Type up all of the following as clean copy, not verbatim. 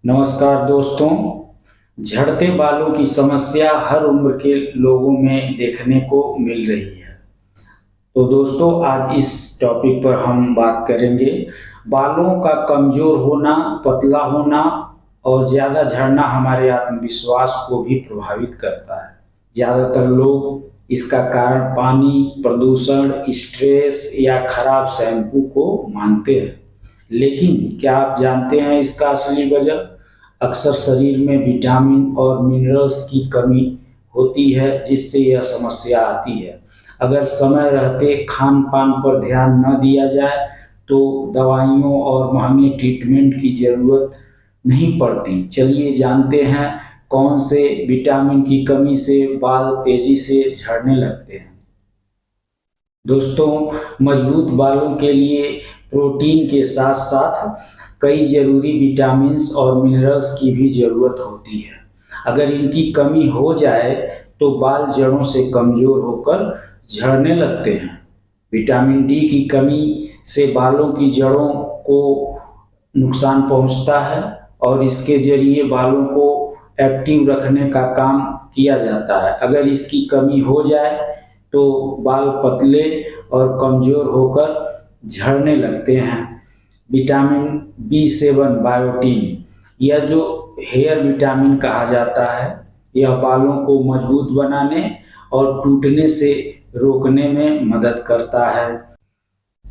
नमस्कार दोस्तों। झड़ते बालों की समस्या हर उम्र के लोगों में देखने को मिल रही है। तो दोस्तों, आज इस टॉपिक पर हम बात करेंगे बालों का कमज़ोर होना, पतला होना और ज़्यादा झड़ना हमारे आत्मविश्वास को भी प्रभावित करता है। ज़्यादातर लोग इसका कारण पानी, प्रदूषण, स्ट्रेस या खराब शैम्पू को मानते हैं। लेकिन क्या आप जानते हैं इसका असली वजह? अक्सर शरीर में विटामिन और मिनरल्स की कमी होती है, जिससे यह समस्या आती है। अगर समय रहते खान पान पर ध्यान न दिया जाए तो दवाइयों और महंगे ट्रीटमेंट की ज़रूरत नहीं पड़ती। चलिए जानते हैं कौन से विटामिन की कमी से बाल तेजी से झड़ने लगते हैं। दोस्तों, मजबूत बालों के लिए प्रोटीन के साथ साथ कई ज़रूरी विटामिन्स और मिनरल्स की भी ज़रूरत होती है। अगर इनकी कमी हो जाए तो बाल जड़ों से कमज़ोर होकर झड़ने लगते हैं। विटामिन डी की कमी से बालों की जड़ों को नुकसान पहुंचता है और इसके ज़रिए बालों को एक्टिव रखने का काम किया जाता है। अगर इसकी कमी हो जाए तो बाल पतले और कमज़ोर होकर झड़ने लगते हैं। विटामिन B7 बायोटीन, यह जो हेयर विटामिन कहा जाता है, यह बालों को मजबूत बनाने और टूटने से रोकने में मदद करता है।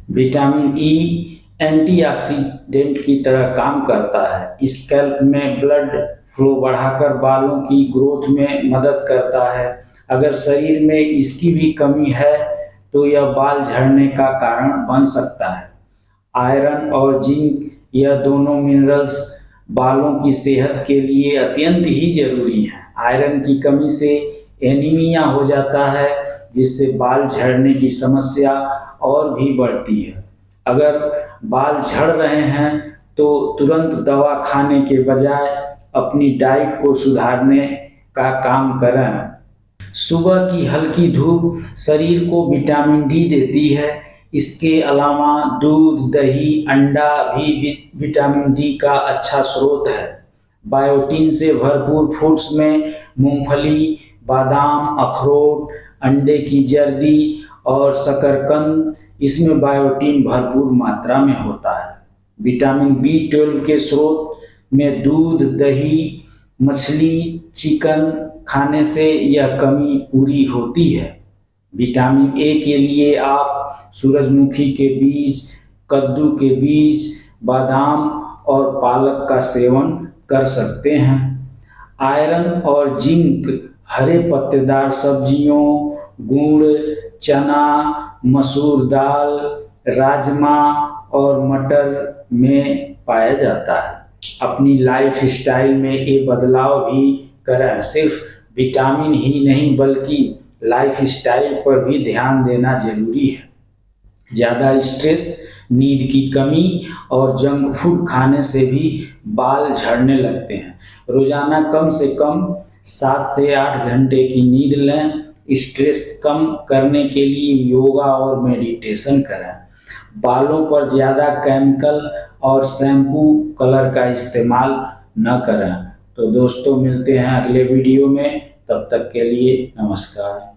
विटामिन ई एंटीऑक्सीडेंट की तरह काम करता है। स्कैल्प में ब्लड फ्लो बढ़ाकर बालों की ग्रोथ में मदद करता है। अगर शरीर में इसकी भी कमी है तो यह बाल झड़ने का कारण बन सकता है। आयरन और जिंक, यह दोनों मिनरल्स बालों की सेहत के लिए अत्यंत ही जरूरी हैं। आयरन की कमी से एनीमिया हो जाता है, जिससे बाल झड़ने की समस्या और भी बढ़ती है। अगर बाल झड़ रहे हैं तो तुरंत दवा खाने के बजाय अपनी डाइट को सुधारने का काम करें। सुबह की हल्की धूप शरीर को विटामिन डी देती है। इसके अलावा दूध, दही, अंडा भी विटामिन डी का अच्छा स्रोत है। बायोटीन से भरपूर फूड्स में मूंगफली, बादाम, अखरोट, अंडे की जर्दी और शकरकंद, इसमें बायोटीन भरपूर मात्रा में होता है। विटामिन B12 के स्रोत में दूध, दही, मछली, चिकन खाने से यह कमी पूरी होती है। विटामिन ए के लिए आप सूरजमुखी के बीज, कद्दू के बीज, बादाम और पालक का सेवन कर सकते हैं। आयरन और जिंक हरे पत्तेदार सब्जियों, गुड़, चना, मसूर दाल, राजमा और मटर में पाया जाता है। अपनी लाइफ स्टाइल में ये बदलाव भी करें। सिर्फ विटामिन ही नहीं बल्कि लाइफ स्टाइल पर भी ध्यान देना जरूरी है। ज़्यादा स्ट्रेस, नींद की कमी और जंक फूड खाने से भी बाल झड़ने लगते हैं। रोज़ाना कम से कम 7 से 8 घंटे की नींद लें। स्ट्रेस कम करने के लिए योगा और मेडिटेशन करें। बालों पर ज़्यादा केमिकल और शैम्पू कलर का इस्तेमाल न करें। तो दोस्तों, मिलते हैं अगले वीडियो में। तब तक के लिए नमस्कार।